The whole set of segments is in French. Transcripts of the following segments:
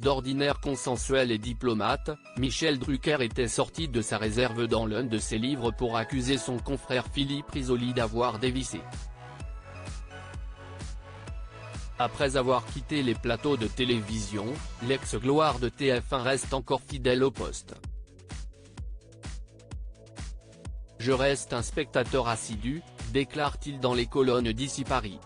d'ordinaire consensuel et diplomate, Michel Drucker était sorti de sa réserve dans l'un de ses livres pour accuser son confrère Philippe Risoli d'avoir dévissé. Après avoir quitté les plateaux de télévision, l'ex-gloire de TF1 reste encore fidèle au poste. « Je reste un spectateur assidu », déclare-t-il dans les colonnes d'Ici Paris.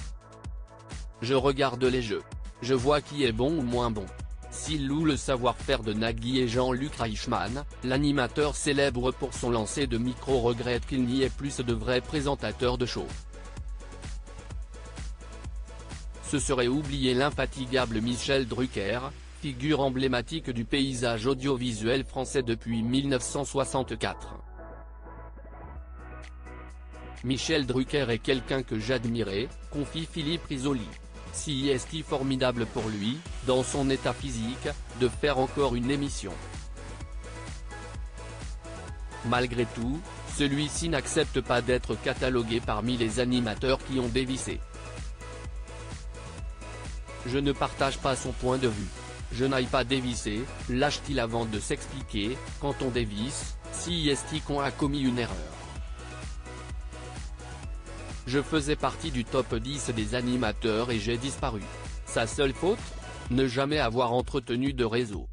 « Je regarde les jeux. Je vois qui est bon ou moins bon. » S'il loue le savoir-faire de Nagui et Jean-Luc Reichmann, l'animateur célèbre pour son lancer de micro regrette qu'il n'y ait plus de vrais présentateurs de show. Ce serait oublier l'infatigable Michel Drucker, figure emblématique du paysage audiovisuel français depuis 1964. Michel Drucker est quelqu'un que j'admirais, confie Philippe Risoli. Si est-il formidable pour lui, dans son état physique, de faire encore une émission. Malgré tout, celui-ci n'accepte pas d'être catalogué parmi les animateurs qui ont dévissé. Je ne partage pas son point de vue. Je n'aille pas dévisser, lâche-t-il avant de s'expliquer, quand on dévisse, si est-il qu'on a commis une erreur. Je faisais partie du top 10 des animateurs et j'ai disparu. Sa seule faute ? Ne jamais avoir entretenu de réseau.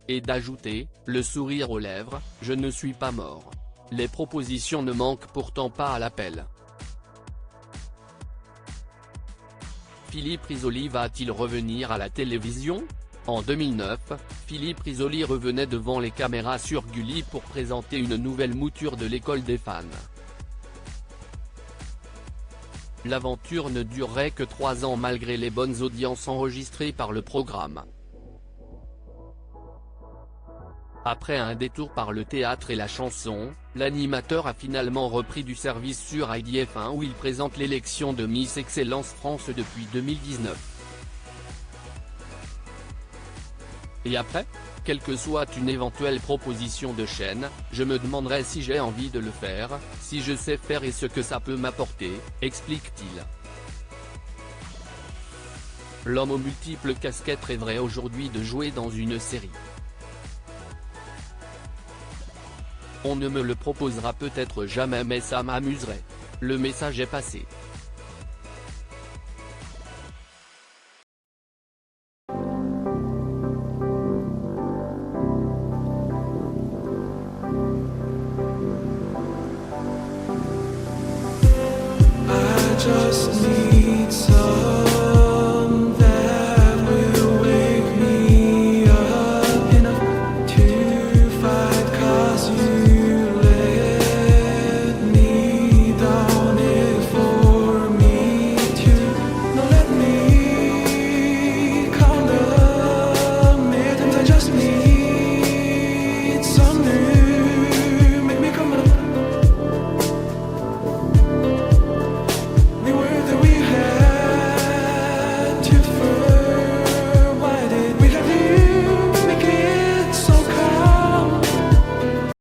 Et d'ajouter, le sourire aux lèvres, je ne suis pas mort. Les propositions ne manquent pourtant pas à l'appel. Philippe Risoli va-t-il revenir à la télévision ? En 2009, Philippe Risoli revenait devant les caméras sur Gulli pour présenter une nouvelle mouture de l'école des fans. L'aventure ne durerait que 3 ans malgré les bonnes audiences enregistrées par le programme. Après un détour par le théâtre et la chanson, l'animateur a finalement repris du service sur IDF1 où il présente l'élection de Miss Excellence France depuis 2019. Et après ? Quelle que soit une éventuelle proposition de chaîne, je me demanderai si j'ai envie de le faire, si je sais faire et ce que ça peut m'apporter, explique-t-il. L'homme aux multiples casquettes rêverait aujourd'hui de jouer dans une série. On ne me le proposera peut-être jamais mais ça m'amuserait. Le message est passé. Just